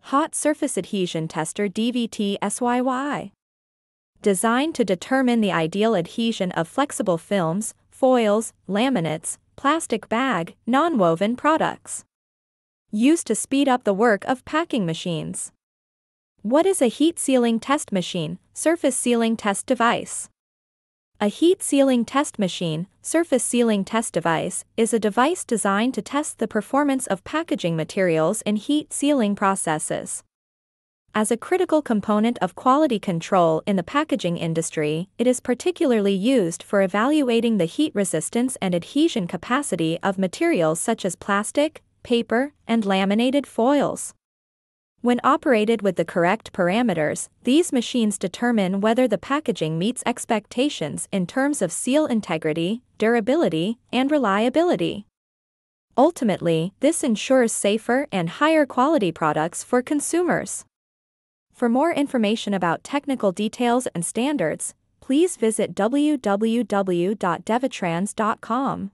Hot Surface Adhesion Tester DVT SYY. Designed to determine the ideal adhesion of flexible films, foils, laminates, plastic bag, nonwoven products. Used to speed up the work of packing machines. What is a heat sealing test machine, surface sealing test device? A heat sealing test machine, surface sealing test device, is a device designed to test the performance of packaging materials in heat sealing processes. As a critical component of quality control in the packaging industry, it is particularly used for evaluating the heat resistance and adhesion capacity of materials such as plastic, paper, and laminated foils. When operated with the correct parameters, these machines determine whether the packaging meets expectations in terms of seal integrity, durability, and reliability. Ultimately, this ensures safer and higher quality products for consumers. For more information about technical details and standards, please visit www.devitrans.com.